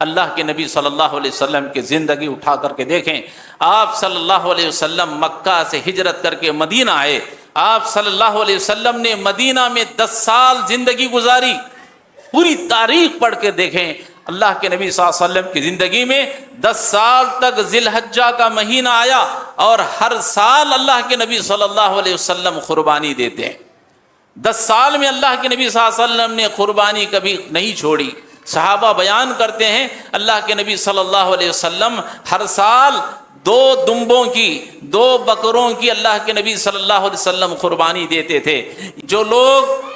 اللہ کے نبی صلی اللہ علیہ وسلم کی زندگی اٹھا کر کے دیکھیں۔ آپ صلی اللہ علیہ وسلم مکہ سے ہجرت کر کے مدینہ آئے، آپ صلی اللہ علیہ وسلم نے مدینہ میں 10 سال زندگی گزاری۔ پوری تاریخ پڑھ کے دیکھیں، اللہ کے نبی صلی اللہ علیہ وسلم کی زندگی میں 10 سال تک ذی الحجہ کا مہینہ آیا، اور ہر سال اللہ کے نبی صلی اللہ علیہ وسلم قربانی دیتے ہیں۔ 10 سال میں اللہ کے نبی صلی اللہ علیہ وسلم نے قربانی کبھی نہیں چھوڑی۔ صحابہ بیان کرتے ہیں اللہ کے نبی صلی اللہ علیہ وسلم ہر سال 2 دمبوں کی، 2 بکروں کی اللہ کے نبی صلی اللہ علیہ وسلم قربانی دیتے تھے۔ جو لوگ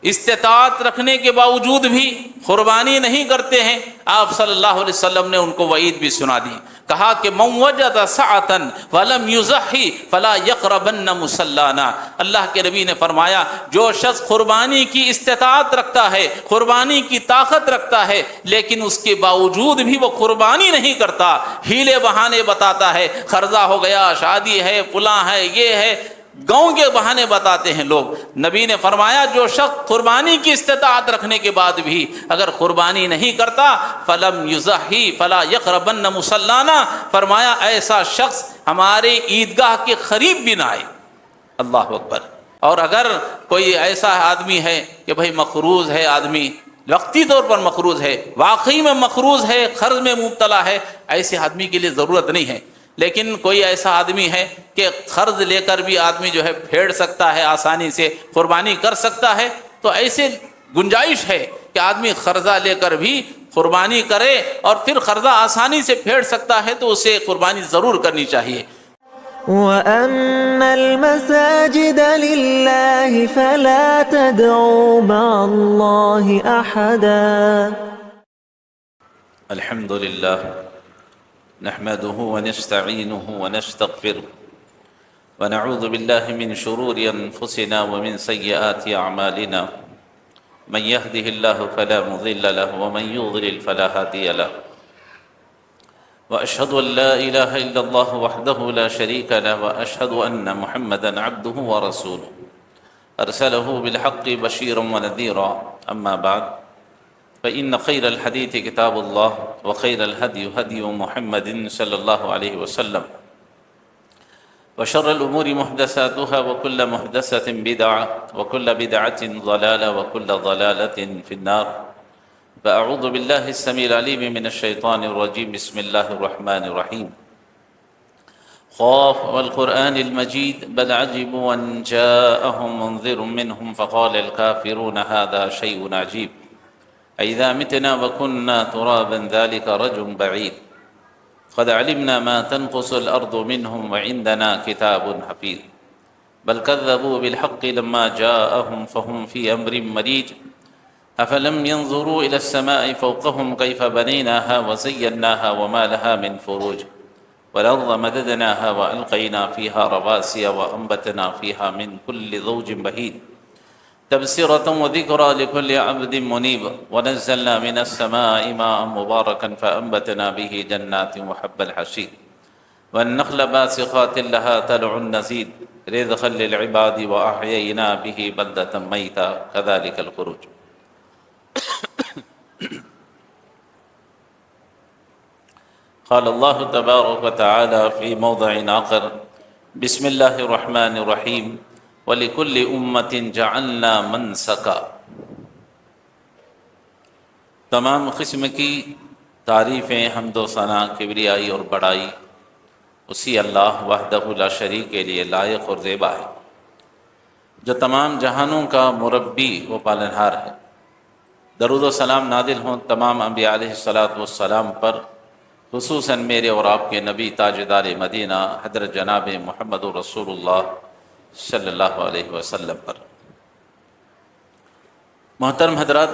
استطاعت رکھنے کے باوجود بھی قربانی نہیں کرتے ہیں، آپ صلی اللہ علیہ وسلم نے ان کو وعید بھی سنا دی، کہا کہ من وجد سعۃ ولم یضحی فلا یقربن مصلانا۔ اللہ کے نبی نے فرمایا جو شخص قربانی کی استطاعت رکھتا ہے، قربانی کی طاقت رکھتا ہے، لیکن اس کے باوجود بھی وہ قربانی نہیں کرتا، ہیلے بہانے بتاتا ہے، قرضہ ہو گیا، شادی ہے، فلاں ہے، یہ ہے، گاؤں کے بہانے بتاتے ہیں لوگ۔ نبی نے فرمایا جو شخص قربانی کی استطاعت رکھنے کے بعد بھی اگر قربانی نہیں کرتا فلم یضحی فلا یقربن مصلانا، فرمایا ایسا شخص ہمارے عیدگاہ کے قریب بھی نہ آئے۔ اللہ اکبر۔ اور اگر کوئی ایسا آدمی ہے کہ بھئی مقروض ہے، آدمی وقتی طور پر مقروض ہے، واقعی میں مقروض ہے، قرض میں مبتلا ہے، ایسے آدمی کے لیے ضرورت نہیں ہے، لیکن کوئی ایسا آدمی ہے کہ قرض لے کر بھی آدمی جو ہے پھیڑ سکتا ہے، آسانی سے قربانی کر سکتا ہے، تو ایسے گنجائش ہے کہ آدمی قرضہ لے کر بھی قربانی کرے، اور پھر قرضہ آسانی سے پھیڑ سکتا ہے تو اسے قربانی ضرور کرنی چاہیے۔ وَأَنَّ الْمَسَاجِدَ لِلَّهِ فَلَا تَدْعُوا مَعَ اللَّهِ أَحَدًا۔ الحمد للہ نحمده ونستعینه ونستغفره ونعوذ بالله من شرور انفسنا ومن سیئات اعمالنا، من يهده الله فلا مضل له ومن يضلل فلا هادي له، واشهد ان لا اله الا الله وحده لا شريك له، واشهد ان محمدا عبده ورسوله ارسله بالحق بشيرا ونذيرا، اما بعد فإن خير الحديث كتاب الله، وخير الهدي هدي محمد صلى الله عليه وسلم، وشر الأمور محدثاتها، وكل محدثة بدعة، وكل بدعة ضلالة، وكل ضلالة في النار۔ فأعوذ بالله السميع العليم من الشيطان الرجيم، بسم الله الرحمن الرحيم، قاف والقرآن المجيد بل عجبوا أن جاءهم منذر منهم فقال الكافرون هذا شيء عجيب، أَإِذَا مِتْنَا وَكُنَّا تُرَابًا ذَلِكَ رَجْعٌ بَعِيدٌ، قَدْ عَلِمْنَا مَا تَنْقُصُ الْأَرْضُ مِنْهُمْ وَعِنْدَنَا كِتَابٌ حَفِيظٌ، بَلْ كَذَّبُوا بِالْحَقِّ لَمَّا جَاءَهُمْ فَهُمْ فِي أَمْرٍ مَرِيجٍ، أَفَلَمْ يَنْظُرُوا إِلَى السَّمَاءِ فَوْقَهُمْ كَيْفَ بَنَيْنَاهَا وَزَيَّنَّاهَا وَمَا لَهَا مِنْ فُرُوجٍ، وَالْأَرْضَ مَدَدْنَاهَا وَأَلْقَيْنَا فِيهَا رَوَاسِيَ وَأَنبَتْنَا فِيهَا مِنْ كُلِّ زَوْجٍ بَهِيجٍ، تبصرة وذكرى لكل عبد منيب، ونزلنا من السماء ماء مباركا فأنبتنا به جنات وحب الحصيد، والنخل باسقات لها طلع نضيد، رزقا للعباد وأحيينا به بلدة ميتا كذلك الخروج۔ قال الله تبارك وتعالى في موضع آخر، بسم الله الرحمن الرحيم، وَلِكُلِّ أُمَّةٍ جَعَلْنَا مَنْسَكًا۔ تمام قسم کی تعریفیں، حمد و ثنا، کبریائی اور بڑائی اسی اللہ وحدہ لا شریک کے لیے لائق اور زیبا ہے، جو تمام جہانوں کا مربی و پالنہار ہے۔ درود و سلام نازل ہوں تمام انبیاء علیہ السلام پر، خصوصاً میرے اور آپ کے نبی تاجدار مدینہ حضرت جناب محمد رسول اللہ صلی اللہ علیہ وسلم پر۔ محترم حضرات،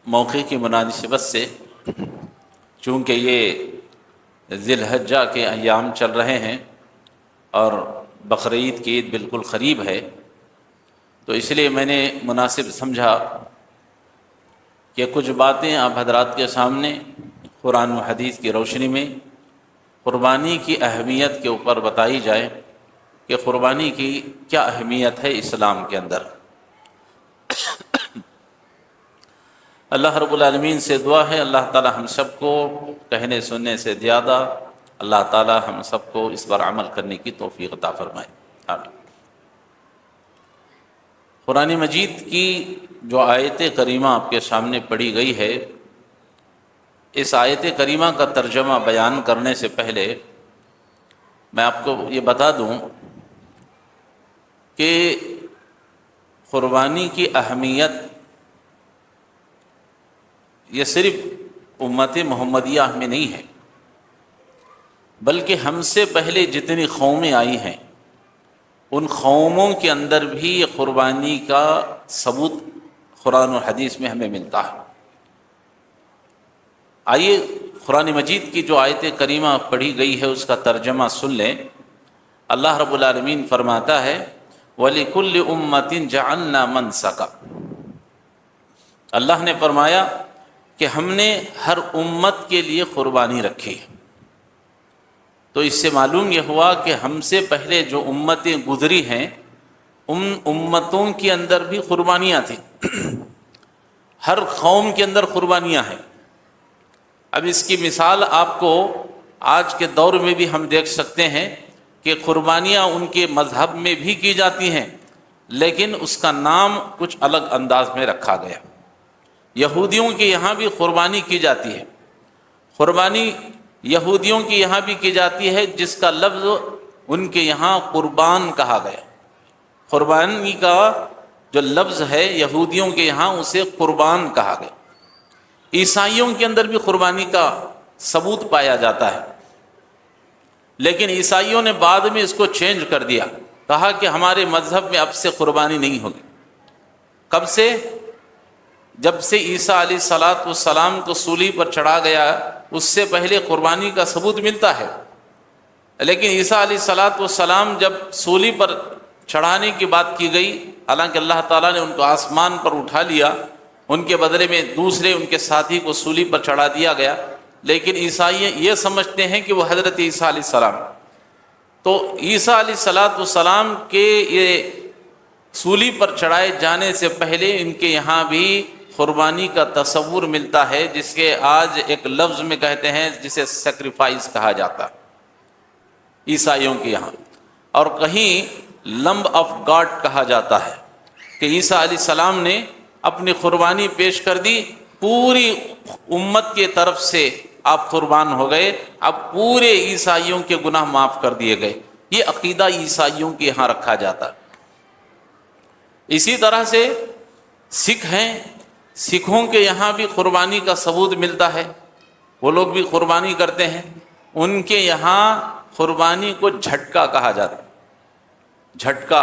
موقع کی مناسبت سے چونکہ یہ ذی الحجہ کے ایام چل رہے ہیں اور بقرعید کی عید بالکل قریب ہے، تو اس لیے میں نے مناسب سمجھا کہ کچھ باتیں آپ حضرات کے سامنے قرآن و حدیث کی روشنی میں قربانی کی اہمیت کے اوپر بتائی جائے کہ قربانی کی کیا اہمیت ہے اسلام کے اندر۔ اللہ رب العالمین سے دعا ہے اللہ تعالی ہم سب کو کہنے سننے سے زیادہ اللہ تعالی ہم سب کو اس پر عمل کرنے کی توفیق عطا فرمائے، آمین۔ قرآن مجید کی جو آیت کریمہ آپ کے سامنے پڑھی گئی ہے، اس آیت کریمہ کا ترجمہ بیان کرنے سے پہلے میں آپ کو یہ بتا دوں کہ قربانی کی اہمیت یہ صرف امت محمدیہ میں نہیں ہے، بلکہ ہم سے پہلے جتنی قومیں آئی ہیں ان قوموں کے اندر بھی یہ قربانی کا ثبوت قرآن و حدیث میں ہمیں ملتا ہے۔ آئیے قرآن مجید کی جو آیت کریمہ پڑھی گئی ہے اس کا ترجمہ سن لیں۔ اللہ رب العالمین فرماتا ہے وَلِكُلِّ أُمَّةٍ جَعَلْنَا مَنْسَكًا، اللہ نے فرمایا کہ ہم نے ہر امت کے لیے قربانی رکھی ہے۔ تو اس سے معلوم یہ ہوا کہ ہم سے پہلے جو امتیں گزری ہیں ان امتوں کے اندر بھی قربانیاں تھیں، ہر قوم کے اندر قربانیاں ہیں۔ اب اس کی مثال آپ کو آج کے دور میں بھی ہم دیکھ سکتے ہیں کہ قربانیاں ان کے مذہب میں بھی کی جاتی ہیں، لیکن اس کا نام کچھ الگ انداز میں رکھا گیا۔ یہودیوں کے یہاں بھی قربانی کی جاتی ہے، قربانی یہودیوں کی یہاں بھی کی جاتی ہے، جس کا لفظ ان کے یہاں قربان کہا گیا۔ قربانی کا جو لفظ ہے یہودیوں کے یہاں اسے قربان کہا گیا۔ عیسائیوں کے اندر بھی قربانی کا ثبوت پایا جاتا ہے، لیکن عیسائیوں نے بعد میں اس کو چینج کر دیا، کہا کہ ہمارے مذہب میں اب سے قربانی نہیں ہوگی۔ کب سے؟ جب سے عیسیٰ علیہ السلام کو صلیب پر چڑھا گیا، اس سے پہلے قربانی کا ثبوت ملتا ہے، لیکن عیسیٰ علیہ السلام جب صلیب پر چڑھانے کی بات کی گئی، حالانکہ اللہ تعالیٰ نے ان کو آسمان پر اٹھا لیا، ان کے بدلے میں دوسرے ان کے ساتھی کو صلیب پر چڑھا دیا گیا، لیکن عیسائی یہ سمجھتے ہیں کہ وہ حضرت عیسیٰ علیہ السلام۔ تو عیسیٰ علیہ السلام کے یہ صلیب پر چڑھائے جانے سے پہلے ان کے یہاں بھی قربانی کا تصور ملتا ہے، جس کے آج ایک لفظ میں کہتے ہیں جسے سیکریفائس کہا جاتا ہے عیسائیوں کے یہاں، اور کہیں لمب آف گاڈ کہا جاتا ہے کہ عیسیٰ علیہ السلام نے اپنی قربانی پیش کر دی، پوری امت کے طرف سے آپ قربان ہو گئے، اب پورے عیسائیوں کے گناہ معاف کر دیے گئے۔ یہ عقیدہ عیسائیوں کے یہاں رکھا جاتا ہے۔ اسی طرح سے سکھ ہیں، سکھوں کے یہاں بھی قربانی کا ثبوت ملتا ہے، وہ لوگ بھی قربانی کرتے ہیں۔ ان کے یہاں قربانی کو جھٹکا کہا جاتا ہے۔ جھٹکا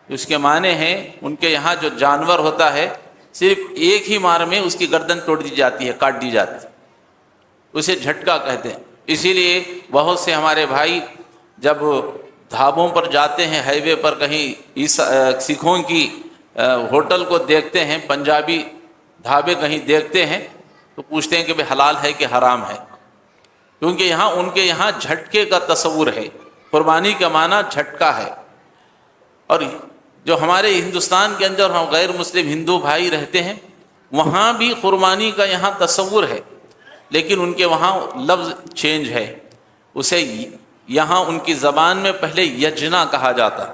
اس کے معنی ہیں ان کے یہاں جو جانور ہوتا ہے صرف ایک ہی مار میں اس کی گردن توڑ دی جاتی ہے، کاٹ دی جاتی ہے، اسے جھٹکا کہتے ہیں۔ اسی لیے بہت سے ہمارے بھائی جب ڈھابوں پر جاتے ہیں، ہائی وے پر کہیں سکھوں کی ہوٹل کو دیکھتے ہیں، پنجابی ڈھابے کہیں دیکھتے ہیں تو پوچھتے ہیں کہ بھئی حلال ہے کہ حرام ہے، کیونکہ یہاں ان کے یہاں جھٹکے کا تصور ہے۔ قربانی کا معنی جھٹکا ہے۔ اور جو ہمارے ہندوستان کے اندر ہم غیر مسلم ہندو بھائی رہتے ہیں، وہاں بھی قربانی کا یہاں تصور ہے، لیکن ان کے وہاں لفظ چینج ہے۔ اسے یہاں ان کی زبان میں پہلے یجنا کہا جاتا،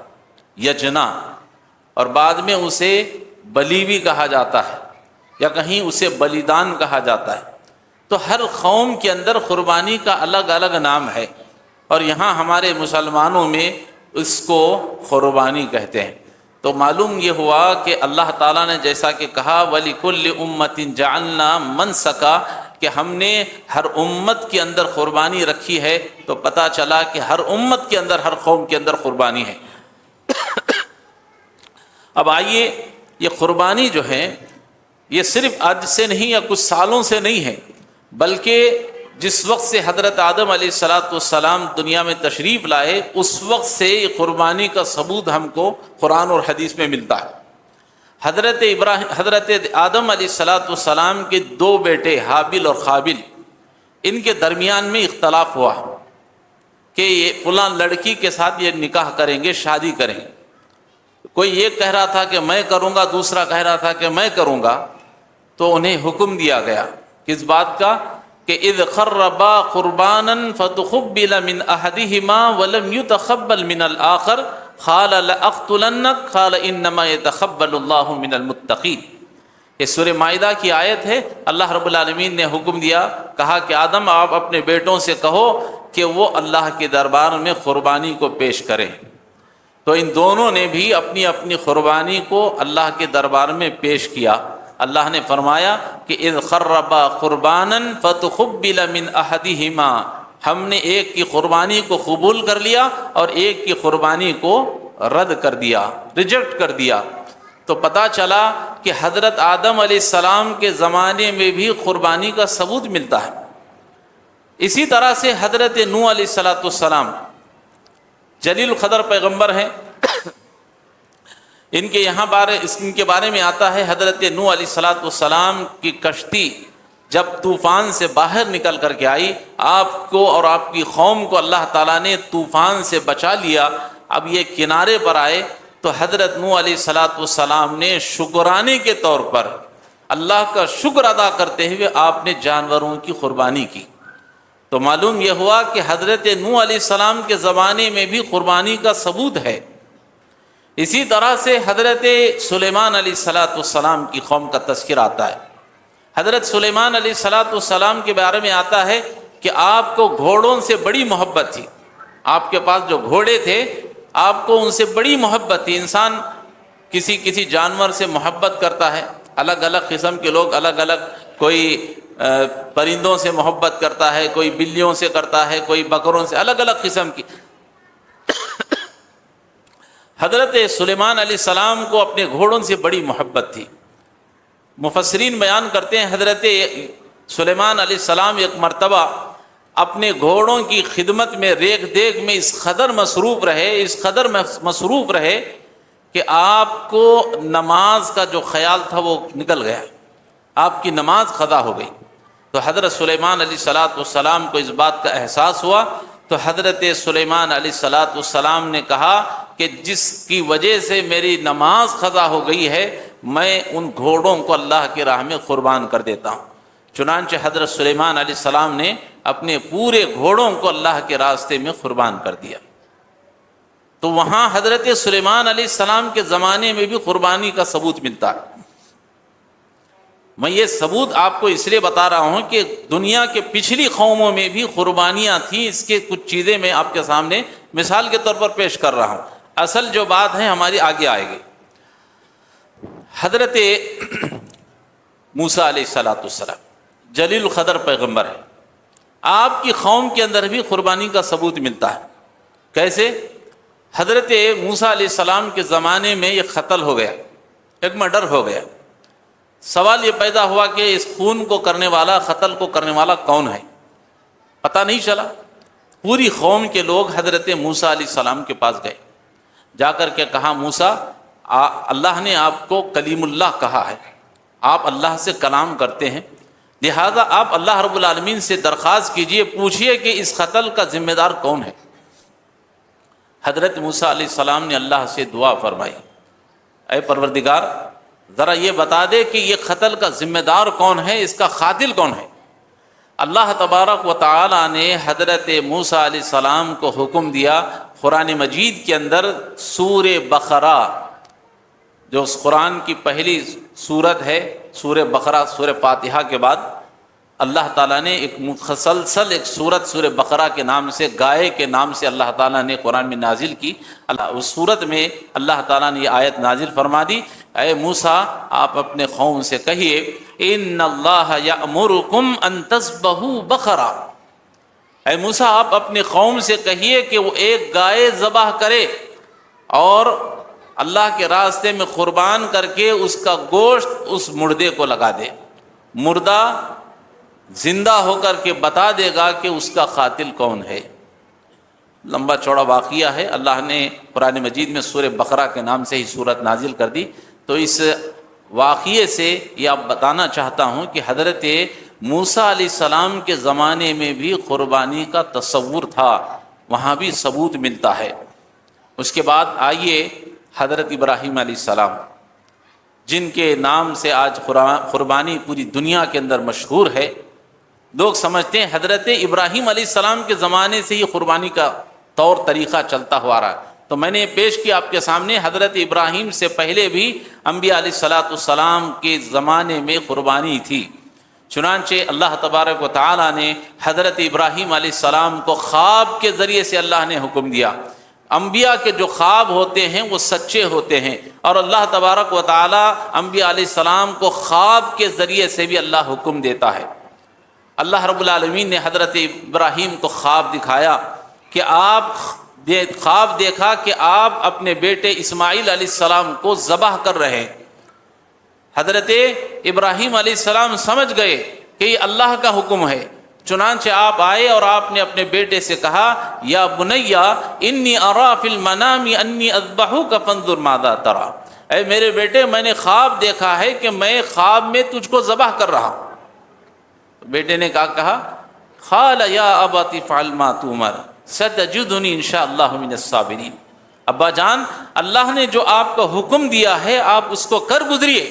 یجنا، اور بعد میں اسے بلی بھی کہا جاتا ہے، یا کہیں اسے بلیدان کہا جاتا ہے۔ تو ہر قوم کے اندر قربانی کا الگ الگ نام ہے، اور یہاں ہمارے مسلمانوں میں اس کو قربانی کہتے ہیں۔ تو معلوم یہ ہوا کہ اللہ تعالیٰ نے جیسا کہ کہا وَلِكُلِّ أُمَّةٍ جَعَلْنَا مَنْسَكًا، کہ ہم نے ہر امت کے اندر قربانی رکھی ہے، تو پتہ چلا کہ ہر امت کے اندر، ہر قوم کے اندر قربانی ہے۔ اب آئیے، یہ قربانی جو ہے یہ صرف آج سے نہیں یا کچھ سالوں سے نہیں ہے، بلکہ جس وقت سے حضرت آدم علیہ السلام دنیا میں تشریف لائے اس وقت سے یہ قربانی کا ثبوت ہم کو قرآن اور حدیث میں ملتا ہے۔ حضرت آدم علیہ السلام کے دو بیٹے حابل اور قابل، ان کے درمیان میں اختلاف ہوا کہ یہ فلاں لڑکی کے ساتھ یہ نکاح کریں گے، شادی کریں گے۔ کوئی یہ کہہ رہا تھا کہ میں کروں گا، دوسرا کہہ رہا تھا کہ میں کروں گا۔ تو تو انہیں حکم دیا گیا کس بات کا کہ اذ قربا قربانا فتقبل من احدهما ولم يتقبل من الاخر قال لاقتلنك قال انما يتقبل الله من المتقين۔ یہ سورہ مائدہ کی آیت ہے۔ اللہ رب العالمین نے حکم دیا، کہا کہ آدم آپ اپنے بیٹوں سے کہو کہ وہ اللہ کے دربار میں قربانی کو پیش کریں۔ تو ان دونوں نے بھی اپنی اپنی قربانی کو اللہ کے دربار میں پیش کیا۔ اللہ نے فرمایا کہ اذ قربا قربانا فتقبل من احدهما، ہم نے ایک کی قربانی کو قبول کر لیا اور ایک کی قربانی کو رد کر دیا، ریجیکٹ کر دیا۔ تو پتہ چلا کہ حضرت آدم علیہ السلام کے زمانے میں بھی قربانی کا ثبوت ملتا ہے۔ اسی طرح سے حضرت نوح علیہ السلام جلیل القدر پیغمبر ہیں، ان کے بارے میں آتا ہے حضرت نوح علیہ السلام کی کشتی جب طوفان سے باہر نکل کر کے آئی، آپ کو اور آپ کی قوم کو اللہ تعالیٰ نے طوفان سے بچا لیا۔ اب یہ کنارے پر آئے تو حضرت نوح علیہ السلام نے شکرانے کے طور پر اللہ کا شکر ادا کرتے ہوئے آپ نے جانوروں کی قربانی کی۔ تو معلوم یہ ہوا کہ حضرت نوح علیہ السلام کے زمانے میں بھی قربانی کا ثبوت ہے۔ اسی طرح سے حضرت سلیمان علیہ السلام کی قوم کا تذکر آتا ہے۔ حضرت سلیمان علیہ السلام کے بارے میں آتا ہے کہ آپ کو گھوڑوں سے بڑی محبت تھی۔ آپ کے پاس جو گھوڑے تھے آپ کو ان سے بڑی محبت تھی۔ انسان کسی جانور سے محبت کرتا ہے، الگ الگ قسم کے لوگ الگ الگ، کوئی پرندوں سے محبت کرتا ہے، کوئی بلیوں سے کرتا ہے، کوئی بکروں سے، الگ الگ قسم کی۔ حضرت سلیمان علیہ السلام کو اپنے گھوڑوں سے بڑی محبت تھی۔ مفسرین بیان کرتے ہیں حضرت سلیمان علیہ السلام ایک مرتبہ اپنے گھوڑوں کی خدمت میں ریکھ دیکھ میں اس قدر مصروف رہے کہ آپ کو نماز کا جو خیال تھا وہ نکل گیا، آپ کی نماز قضا ہو گئی۔ تو حضرت سلیمان علیہ السلام کو اس بات کا احساس ہوا، تو حضرت سلیمان علیہ السلام نے کہا کہ جس کی وجہ سے میری نماز قضا ہو گئی ہے، میں ان گھوڑوں کو اللہ کی راہ میں قربان کر دیتا ہوں۔ چنانچہ حضرت سلیمان علیہ السلام نے اپنے پورے گھوڑوں کو اللہ کے راستے میں قربان کر دیا۔ تو وہاں حضرت سلیمان علیہ السلام کے زمانے میں بھی قربانی کا ثبوت ملتا ہے۔ میں یہ ثبوت آپ کو اس لیے بتا رہا ہوں کہ دنیا کے پچھلی قوموں میں بھی قربانیاں تھیں، اس کے کچھ چیزیں میں آپ کے سامنے مثال کے طور پر پیش کر رہا ہوں۔ اصل جو بات ہے ہماری آگے آئے گی۔ حضرت موسیٰ علیہ السلام جلیل القدر پیغمبر ہے، آپ کی قوم کے اندر بھی قربانی کا ثبوت ملتا ہے۔ کیسے؟ حضرت موسیٰ علیہ السلام کے زمانے میں یہ قتل ہو گیا، ایک مرڈر ہو گیا۔ سوال یہ پیدا ہوا کہ اس خون کو کرنے والا، قتل کو کرنے والا کون ہے؟ پتہ نہیں چلا۔ پوری قوم کے لوگ حضرت موسیٰ علیہ السلام کے پاس گئے، جا کر کے کہا موسیٰ اللہ نے آپ کو کلیم اللہ کہا ہے، آپ اللہ سے کلام کرتے ہیں، لہذا آپ اللہ رب العالمین سے درخواست کیجئے، پوچھئے کہ اس قتل کا ذمہ دار کون ہے۔ حضرت موسیٰ علیہ السلام نے اللہ سے دعا فرمائی، اے پروردگار ذرا یہ بتا دے کہ یہ قتل کا ذمہ دار کون ہے، اس کا قاتل کون ہے۔ اللہ تبارک و تعالی نے حضرت موسیٰ علیہ السلام کو حکم دیا، قرآن مجید کے اندر سورہ بقرہ، جو اس قرآن کی پہلی سورت ہے، سورہ بقرہ، سورہ فاتحہ کے بعد اللہ تعالیٰ نے ایک مسلسل ایک سورت سورہ بقرہ کے نام سے، گائے کے نام سے اللہ تعالیٰ نے قرآن میں نازل کی۔ اس سورت میں اللہ تعالیٰ نے یہ آیت نازل فرما دی، اے موسیٰ آپ اپنے قوم سے کہیے ان اللہ یأمرکم ان تذبحوا بقرہ، اے موسیٰ آپ اپنے قوم سے کہیے کہ وہ ایک گائے ذبح کرے اور اللہ کے راستے میں قربان کر کے اس کا گوشت اس مردے کو لگا دے۔ مردہ زندہ ہو کر کے بتا دے گا کہ اس کا قاتل کون ہے۔ لمبا چوڑا واقعہ ہے، اللہ نے قرآن مجید میں سورہ بقرہ کے نام سے ہی سورت نازل کر دی۔ تو اس واقعے سے یہ آپ بتانا چاہتا ہوں کہ حضرت موسیٰ علیہ السلام کے زمانے میں بھی قربانی کا تصور تھا، وہاں بھی ثبوت ملتا ہے۔ اس کے بعد آئیے حضرت ابراہیم علیہ السلام، جن کے نام سے آج قربانی پوری دنیا کے اندر مشہور ہے، لوگ سمجھتے ہیں حضرت ابراہیم علیہ السلام کے زمانے سے یہ قربانی کا طور طریقہ چلتا ہوا رہا ہے۔ تو میں نے پیش کیا آپ کے سامنے، حضرت ابراہیم سے پہلے بھی انبیاء علیہ السلام کے زمانے میں قربانی تھی۔ چنانچہ اللہ تبارک و تعالیٰ نے حضرت ابراہیم علیہ السلام کو خواب کے ذریعے سے اللہ نے حکم دیا۔ انبیاء کے جو خواب ہوتے ہیں وہ سچے ہوتے ہیں، اور اللہ تبارک و تعالیٰ انبیاء علیہ السلام کو خواب کے ذریعے سے بھی اللہ حکم دیتا ہے۔ اللہ رب العالمین نے حضرت ابراہیم کو خواب دکھایا کہ خواب دیکھا کہ آپ اپنے بیٹے اسماعیل علیہ السلام کو ذبح کر رہے ہیں۔ حضرت ابراہیم علیہ السلام سمجھ گئے کہ یہ اللہ کا حکم ہے، چنانچہ آپ آئے اور آپ نے اپنے بیٹے سے کہا، یا بنیا انی ارا فی المنام انی اذبحک فانظر ماذا تری، اے میرے بیٹے میں نے خواب دیکھا ہے کہ میں خواب میں تجھ کو ذبح کر رہا ہوں۔ بیٹے نے کہا قال یا ابت افعل ما تؤمر ستجدنی انشاءاللہ من الصابرین، ابا جان اللہ نے جو آپ کو حکم دیا ہے آپ اس کو کر گزریے،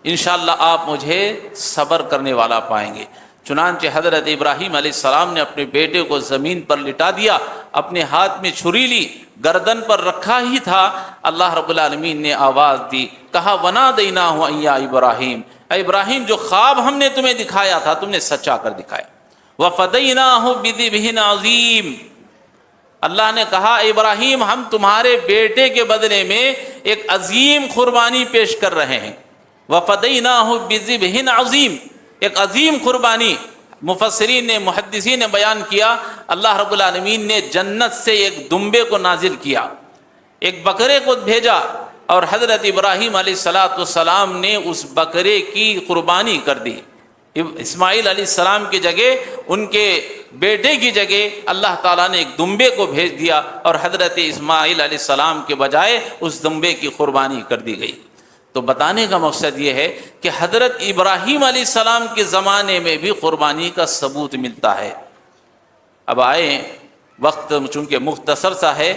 انشاءاللہ آپ مجھے صبر کرنے والا پائیں گے۔ چنانچہ حضرت ابراہیم علیہ السلام نے اپنے بیٹے کو زمین پر لٹا دیا، اپنے ہاتھ میں چھری لی، گردن پر رکھا ہی تھا، اللہ رب العالمین نے آواز دی، کہا ونادیناہ ان یا ابراہیم، اے ابراہیم جو خواب ہم نے تمہیں دکھایا تھا تم نے سچا کر دکھایا، وفدیناہ بذبح عظیم، اللہ نے کہا اے ابراہیم ہم تمہارے بیٹے کے بدلے میں ایک عظیم قربانی پیش کر رہے ہیں، وفدیناہ بذبح عظیم، ایک عظیم قربانی۔ مفسرین نے محدثین نے بیان کیا، اللہ رب العالمین نے جنت سے ایک دمبے کو نازل کیا، ایک بکرے کو بھیجا، اور حضرت ابراہیم علیہ السلام نے اس بکرے کی قربانی کر دی۔ اسماعیل علیہ السلام کی جگہ، ان کے بیٹے کی جگہ اللہ تعالیٰ نے ایک دمبے کو بھیج دیا، اور حضرت اسماعیل علیہ السلام کے بجائے اس دمبے کی قربانی کر دی گئی۔ تو بتانے کا مقصد یہ ہے کہ حضرت ابراہیم علیہ السلام کے زمانے میں بھی قربانی کا ثبوت ملتا ہے۔ اب آئے، وقت چونکہ مختصر سا ہے،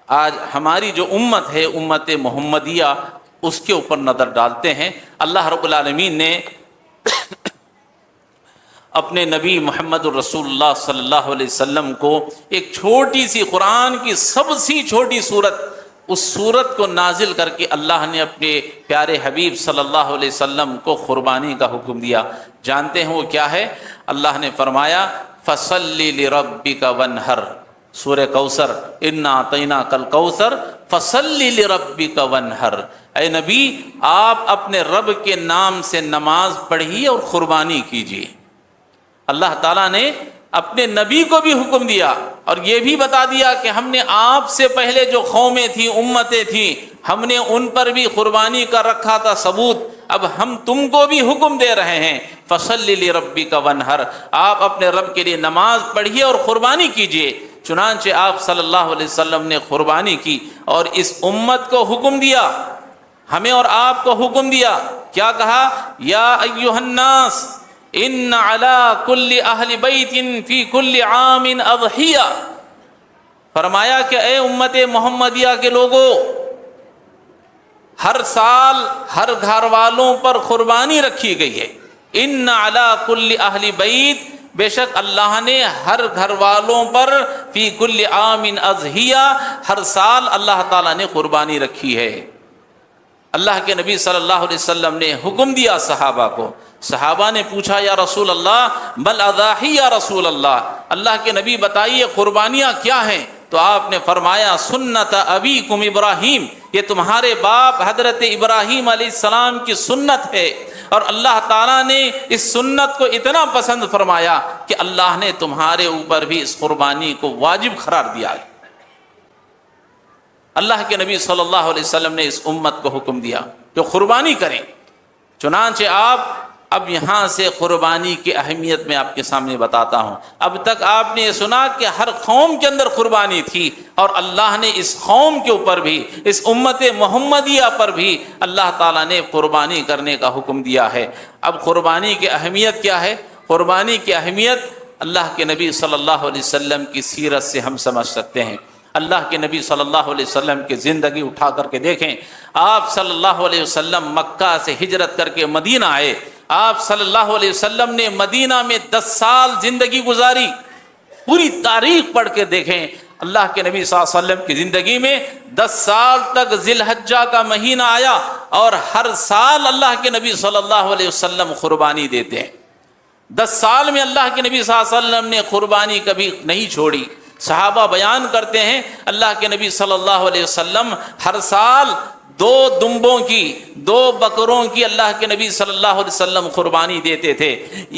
آج ہماری جو امت ہے امت محمدیہ، اس کے اوپر نظر ڈالتے ہیں۔ اللہ رب العالمین نے اپنے نبی محمد الرسول اللہ صلی اللہ علیہ وسلم کو ایک چھوٹی سی قرآن کی سب سے چھوٹی سورت، اس سورت کو نازل کر کے اللہ نے اپنے پیارے حبیب صلی اللہ علیہ وسلم کو قربانی کا حکم دیا۔ جانتے ہیں وہ کیا ہے؟ اللہ نے فرمایا فَصَلِّ لِرَبِّكَ وَانْحَرْ، سورہ کوثر، اِنَّا أَعْطَيْنَاكَ الْكَوْثَرَ فَصَلِّ لِرَبِّكَ وَانْحَرْ، اے نبی آپ اپنے رب کے نام سے نماز پڑھیے اور قربانی کیجیے۔ اللہ تعالیٰ نے اپنے نبی کو بھی حکم دیا اور یہ بھی بتا دیا کہ ہم نے آپ سے پہلے جو قومیں تھیں، امتیں تھیں، ہم نے ان پر بھی قربانی کا رکھا تھا ثبوت، اب ہم تم کو بھی حکم دے رہے ہیں فَصَلِّ لِرَبِّكَ وَانْحَرْ، آپ اپنے رب کے لیے نماز پڑھیے اور قربانی کیجیے۔ چنانچہ آپ صلی اللہ علیہ وسلم نے قربانی کی اور اس امت کو حکم دیا، ہمیں اور آپ کو حکم دیا، کیا کہا؟ یا ایھا الناس ان علی کل اہل بیت فی کل عام اضحیہ، فرمایا کہ اے امت محمدیہ کے لوگوں، ہر سال ہر گھر والوں پر قربانی رکھی گئی ہے۔ ان علی کل اہل بیت، بے شک اللہ نے ہر گھر والوں پر فی کل عام اضحیہ، ہر سال اللہ تعالیٰ نے قربانی رکھی ہے۔ اللہ کے نبی صلی اللہ علیہ وسلم نے حکم دیا صحابہ کو، صحابہ نے پوچھا یا رسول اللہ بل اضاحی یا رسول اللہ، اللہ کے نبی بتائیے قربانیاں کیا ہیں؟ تو آپ نے فرمایا سنت ابیکم ابراہیم، یہ تمہارے باپ حضرت ابراہیم علیہ السلام کی سنت ہے، اور اللہ تعالیٰ نے اس سنت کو اتنا پسند فرمایا کہ اللہ نے تمہارے اوپر بھی اس قربانی کو واجب قرار دیا ہے۔ اللہ کے نبی صلی اللہ علیہ وسلم نے اس امت کو حکم دیا جو قربانی کریں۔ چنانچہ آپ اب یہاں سے قربانی کی اہمیت میں آپ کے سامنے بتاتا ہوں۔ اب تک آپ نے یہ سنا کہ ہر قوم کے اندر قربانی تھی، اور اللہ نے اس قوم کے اوپر بھی، اس امت محمدیہ پر بھی اللہ تعالیٰ نے قربانی کرنے کا حکم دیا ہے۔ اب قربانی کی اہمیت کیا ہے؟ قربانی کی اہمیت اللہ کے نبی صلی اللہ علیہ وسلم کی سیرت سے ہم سمجھ سکتے ہیں۔ اللہ کے نبی صلی اللہ علیہ وسلم کی زندگی اٹھا کر کے دیکھیں۔ آپ صلی اللہ علیہ وسلم مکہ سے ہجرت کر کے مدینہ آئے۔ آپ صلی اللہ علیہ وسلم نے مدینہ میں 10 سال زندگی گزاری۔ پوری تاریخ پڑھ کے دیکھیں، اللہ کے نبی صلی اللہ علیہ وسلم کی زندگی میں 10 سال تک ذی الحجہ کا مہینہ آیا، اور ہر سال اللہ کے نبی صلی اللہ علیہ وسلم قربانی دیتے ہیں۔ 10 سال میں اللہ کے نبی صلی اللہ علیہ وسلم نے قربانی کبھی نہیں چھوڑی۔ صحابہ بیان کرتے ہیں اللہ کے نبی صلی اللہ علیہ وسلم ہر سال 2 دمبوں کی، 2 بکروں کی اللہ کے نبی صلی اللہ علیہ وسلم قربانی دیتے تھے،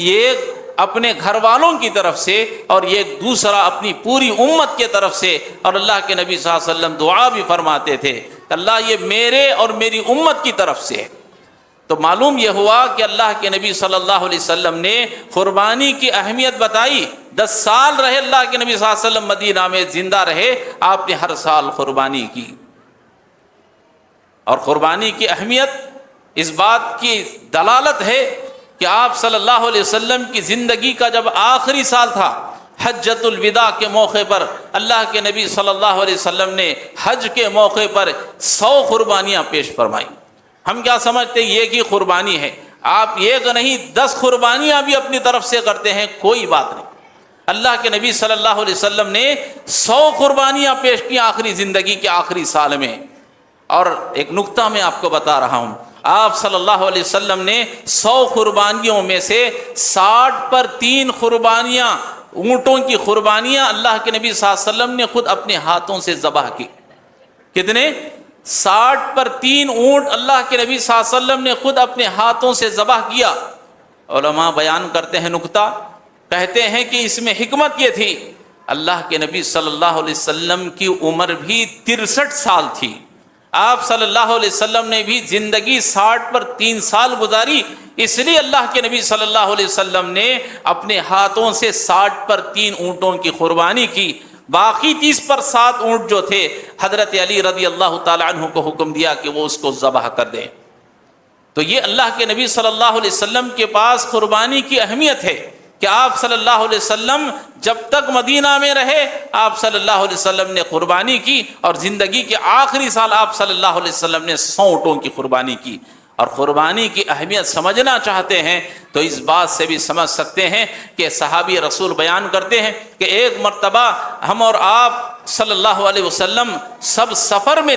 ایک اپنے گھر والوں کی طرف سے اور ایک دوسرا اپنی پوری امت کے طرف سے، اور اللہ کے نبی صلی اللہ علیہ وسلم دعا بھی فرماتے تھے کہ اللہ یہ میرے اور میری امت کی طرف سے ہے۔ تو معلوم یہ ہوا کہ اللہ کے نبی صلی اللہ علیہ وسلم نے قربانی کی اہمیت بتائی۔ 10 سال رہے اللہ کے نبی صلی اللہ علیہ وسلم مدینہ میں، زندہ رہے، آپ نے ہر سال قربانی کی۔ اور قربانی کی اہمیت اس بات کی دلالت ہے کہ آپ صلی اللہ علیہ وسلم کی زندگی کا جب آخری سال تھا، حجۃ الوداع کے موقع پر اللہ کے نبی صلی اللہ علیہ وسلم نے حج کے موقع پر 100 قربانیاں پیش فرمائیں۔ ہم کیا سمجھتے ہیں یہ کی قربانی ہے، آپ ایک نہیں 10 قربانیاں بھی اپنی طرف سے کرتے ہیں، کوئی بات نہیں۔ اللہ کے نبی صلی اللہ علیہ وسلم نے 100 قربانیاں پیش کی آخری زندگی کے آخری سال میں۔ اور ایک نقطہ میں آپ کو بتا رہا ہوں، آپ صلی اللہ علیہ وسلم نے 100 قربانیوں میں سے 60 پر 3 قربانیاں، اونٹوں کی قربانیاں اللہ کے نبی صلی اللہ علیہ وسلم نے خود اپنے ہاتھوں سے ذبح کی۔ کتنے؟ 60 پر 3 اونٹ اللہ کے نبی صلی اللہ علیہ وسلم نے خود اپنے ہاتھوں سے ذبح کیا۔ علماء بیان کرتے ہیں نقطہ، کہتے ہیں کہ اس میں حکمت یہ تھی، اللہ کے نبی صلی اللہ علیہ وسلم کی عمر بھی 63 سال تھی۔ آپ صلی اللہ علیہ وسلم نے بھی زندگی 60 پر 3 سال گزاری، اس لیے اللہ کے نبی صلی اللہ علیہ وسلم نے اپنے ہاتھوں سے 60 پر 3 اونٹوں کی قربانی کی۔ باقی 30 پر 7 اونٹ جو تھے، حضرت علی رضی اللہ تعالی عنہ کو حکم دیا کہ وہ اس کو ذبح کر دیں۔ تو یہ اللہ کے نبی صلی اللہ علیہ وسلم کے پاس قربانی کی اہمیت ہے کہ آپ صلی اللہ علیہ وسلم جب تک مدینہ میں رہے، آپ صلی اللہ علیہ وسلم نے قربانی کی، اور زندگی کے آخری سال آپ صلی اللہ علیہ وسلم نے 100 اونٹوں کی قربانی کی۔ اور قربانی کی اہمیت سمجھنا چاہتے ہیں تو اس بات سے بھی سمجھ سکتے ہیں کہ صحابی رسول بیان کرتے ہیں کہ ایک مرتبہ ہم اور آپ صلی اللہ علیہ وسلم سب سفر میں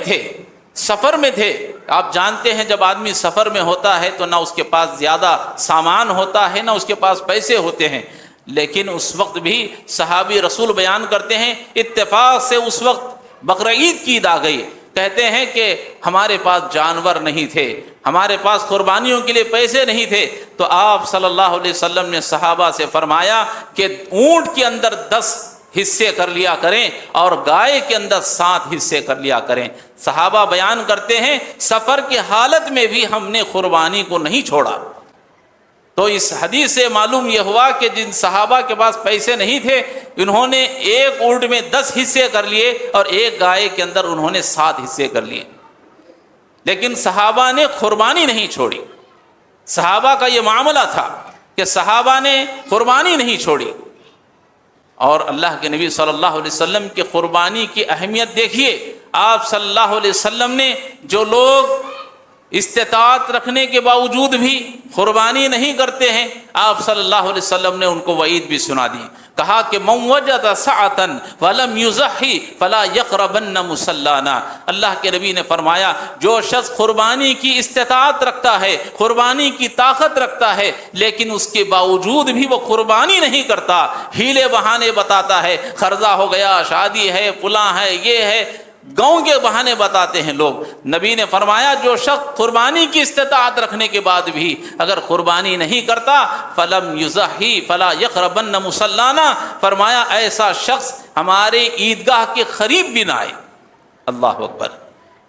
تھے۔ آپ جانتے ہیں جب آدمی سفر میں ہوتا ہے تو نہ اس کے پاس زیادہ سامان ہوتا ہے، نہ اس کے پاس پیسے ہوتے ہیں، لیکن اس وقت بھی صحابی رسول بیان کرتے ہیں اتفاق سے اس وقت بقرعید کی عید آ گئی۔ کہتے ہیں کہ ہمارے پاس جانور نہیں تھے، ہمارے پاس قربانیوں کے لیے پیسے نہیں تھے، تو آپ صلی اللہ علیہ وسلم نے صحابہ سے فرمایا کہ اونٹ کے اندر 10 حصے کر لیا کریں اور گائے کے اندر 7 حصے کر لیا کریں۔ صحابہ بیان کرتے ہیں سفر کی حالت میں بھی ہم نے قربانی کو نہیں چھوڑا۔ تو اس حدیث سے معلوم یہ ہوا کہ جن صحابہ کے پاس پیسے نہیں تھے، انہوں نے ایک اونٹ میں 10 حصے کر لیے اور ایک گائے کے اندر انہوں نے 7 حصے کر لیے، لیکن صحابہ نے قربانی نہیں چھوڑی۔ صحابہ کا یہ معاملہ تھا کہ صحابہ نے قربانی نہیں چھوڑی۔ اور اللہ کے نبی صلی اللہ علیہ وسلم کی قربانی کی اہمیت دیکھیے، آپ صلی اللہ علیہ وسلم نے جو لوگ استطاعت رکھنے کے باوجود بھی قربانی نہیں کرتے ہیں، آپ صلی اللہ علیہ وسلم نے ان کو وعید بھی سنا دی، کہا کہ من وجد سعة ولم يضحي فلا يقربن مصلانا۔ اللہ کے نبی نے فرمایا جو شخص قربانی کی استطاعت رکھتا ہے، قربانی کی طاقت رکھتا ہے، لیکن اس کے باوجود بھی وہ قربانی نہیں کرتا، ہیلے بہانے بتاتا ہے، قرضہ ہو گیا، شادی ہے، فلاں ہے، یہ ہے، گاؤں کے بہانے بتاتے ہیں لوگ۔ نبی نے فرمایا جو شخص قربانی کی استطاعت رکھنے کے بعد بھی اگر قربانی نہیں کرتا فلم یضحی فلا یقربن مصلانا، فرمایا ایسا شخص ہمارے عیدگاہ کے قریب بھی نہ آئے۔ اللہ اکبر!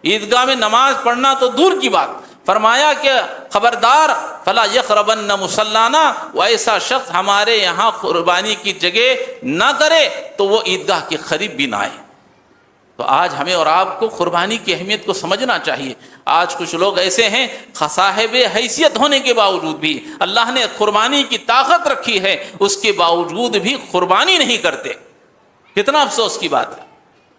عیدگاہ میں نماز پڑھنا تو دور کی بات، فرمایا کہ خبردار فلا یقربن مصلانا، وہ ایسا شخص ہمارے یہاں قربانی کی جگہ نہ کرے تو وہ عیدگاہ کے قریب بھی نہ آئے۔ تو آج ہمیں اور آپ کو قربانی کی اہمیت کو سمجھنا چاہیے۔ آج کچھ لوگ ایسے ہیں صاحب حیثیت ہونے کے باوجود بھی، اللہ نے قربانی کی طاقت رکھی ہے، اس کے باوجود بھی قربانی نہیں کرتے۔ کتنا افسوس کی بات ہے۔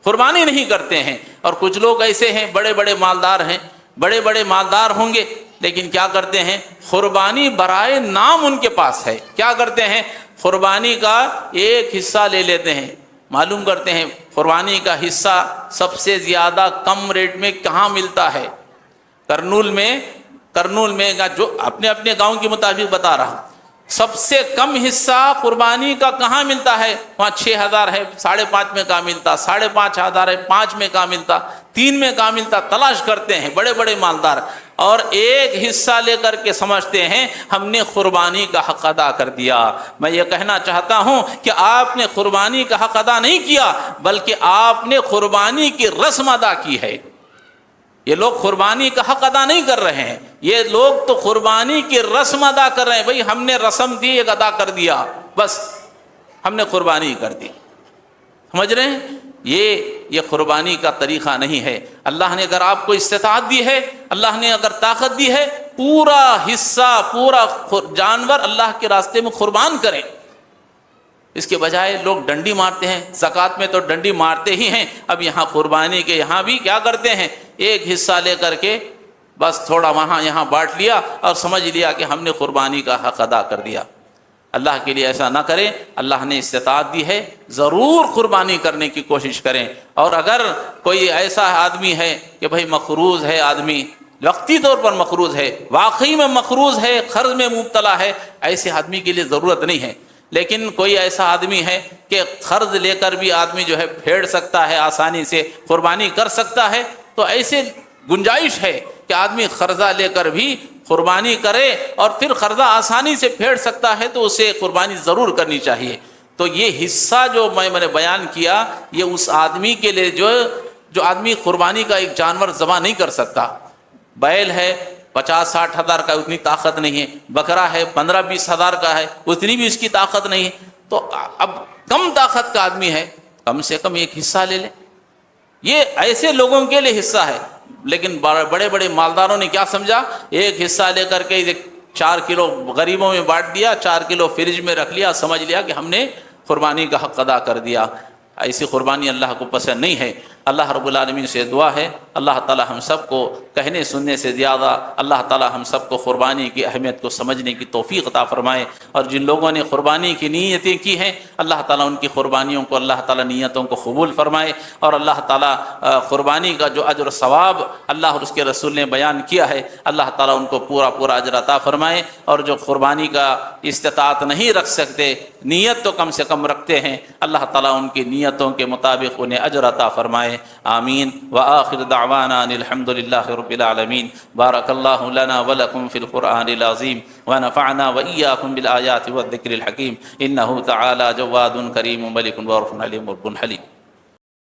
قربانی نہیں کرتے ہیں۔ اور کچھ لوگ ایسے ہیں بڑے بڑے مالدار ہیں، بڑے بڑے مالدار ہوں گے، لیکن کیا کرتے ہیں، قربانی برائے نام ان کے پاس ہے۔ کیا کرتے ہیں، قربانی کا ایک حصہ لے لیتے ہیں۔ معلوم کرتے ہیں قربانی کا حصہ سب سے زیادہ کم ریٹ میں کہاں ملتا ہے؟ کرنول میں جو اپنے گاؤں کے مطابق بتا رہا ہوں، سب سے کم حصہ قربانی کا کہاں ملتا ہے؟ وہاں 6,000 ہے، 5.5 میں کہاں ملتا، 5,500 ہے، 5 میں کہاں ملتا، 3 میں کہاں ملتا، تلاش کرتے ہیں بڑے بڑے مالدار، اور ایک حصہ لے کر کے سمجھتے ہیں ہم نے قربانی کا حق ادا کر دیا۔ میں یہ کہنا چاہتا ہوں کہ آپ نے قربانی کا حق ادا نہیں کیا، بلکہ آپ نے قربانی کی رسم ادا کی ہے۔ یہ لوگ قربانی کا حق ادا نہیں کر رہے ہیں، یہ لوگ تو قربانی کی رسم ادا کر رہے ہیں۔ بھئی ہم نے رسم دی، ایک ادا کر دیا، بس ہم نے قربانی کر دی۔ سمجھ رہے ہیں؟ یہ قربانی کا طریقہ نہیں ہے۔ اللہ نے اگر آپ کو استطاعت دی ہے، اللہ نے اگر طاقت دی ہے، پورا حصہ، پورا جانور اللہ کے راستے میں قربان کریں۔ اس کے بجائے لوگ ڈنڈی مارتے ہیں، زکوٰۃ میں تو ڈنڈی مارتے ہی ہیں، اب یہاں قربانی کے یہاں بھی کیا کرتے ہیں، ایک حصہ لے کر کے بس تھوڑا وہاں یہاں بانٹ لیا اور سمجھ لیا کہ ہم نے قربانی کا حق ادا کر دیا۔ اللہ کے لیے ایسا نہ کریں۔ اللہ نے استطاعت دی ہے، ضرور قربانی کرنے کی کوشش کریں۔ اور اگر کوئی ایسا آدمی ہے کہ بھئی مقروض ہے، آدمی وقتی طور پر مقروض ہے، واقعی میں مقروض ہے، قرض میں مبتلا ہے، ایسے آدمی کے لیے ضرورت نہیں ہے۔ لیکن کوئی ایسا آدمی ہے کہ قرض لے کر بھی آدمی جو ہے پھیڑ سکتا ہے، آسانی سے قربانی کر سکتا ہے، تو ایسے گنجائش ہے کہ آدمی قرضہ لے کر بھی قربانی کرے، اور پھر قرضہ آسانی سے پھیڑ سکتا ہے تو اسے قربانی ضرور کرنی چاہیے۔ تو یہ حصہ جو میں نے بیان کیا، یہ اس آدمی کے لیے جو آدمی قربانی کا ایک جانور ذبح نہیں کر سکتا۔ بیل ہے 50-60 ہزار کا، اتنی طاقت نہیں ہے، بکرا ہے 15-20 ہزار کا ہے، اتنی بھی اس کی طاقت نہیں ہے، تو اب کم طاقت کا آدمی ہے، کم سے کم ایک حصہ لے لے۔ یہ ایسے لوگوں کے لیے حصہ ہے۔ لیکن بڑے بڑے مالداروں نے کیا سمجھا، ایک حصہ لے کر کے 4 کلو غریبوں میں بانٹ دیا، 4 کلو فریج میں رکھ لیا، سمجھ لیا کہ ہم نے قربانی کا حق ادا کر دیا۔ ایسی قربانی اللہ کو پسند نہیں ہے۔ اللہ رب العالمین سے دعا ہے اللہ تعالی ہم سب کو کہنے سننے سے زیادہ اللہ تعالی ہم سب کو قربانی کی اہمیت کو سمجھنے کی توفیق عطا فرمائے، اور جن لوگوں نے قربانی کی نیتیں کی ہیں اللہ تعالی ان کی قربانیوں کو اللہ تعالی نیتوں کو قبول فرمائے، اور اللہ تعالی قربانی کا جو اجر و ثواب اللہ اور اس کے رسول نے بیان کیا ہے اللہ تعالی ان کو پورا پورا اجر عطا فرمائے، اور جو قربانی کا استطاعت نہیں رکھ سکتے، نیت تو کم سے کم رکھتے ہیں، اللہ تعالی ان کی نیتوں کے مطابق انہیں اجر عطا فرمائے۔ آمین۔ وآخر دعوانا ان الحمد للہ رب العالمین۔ بارک اللہ لنا ولکم فی القرآن العظیم ونفعنا وإیاکم بالآیات والذکر الحکیم، انہ تعالی جواد کریم ملک وارف علیم رب حلیم۔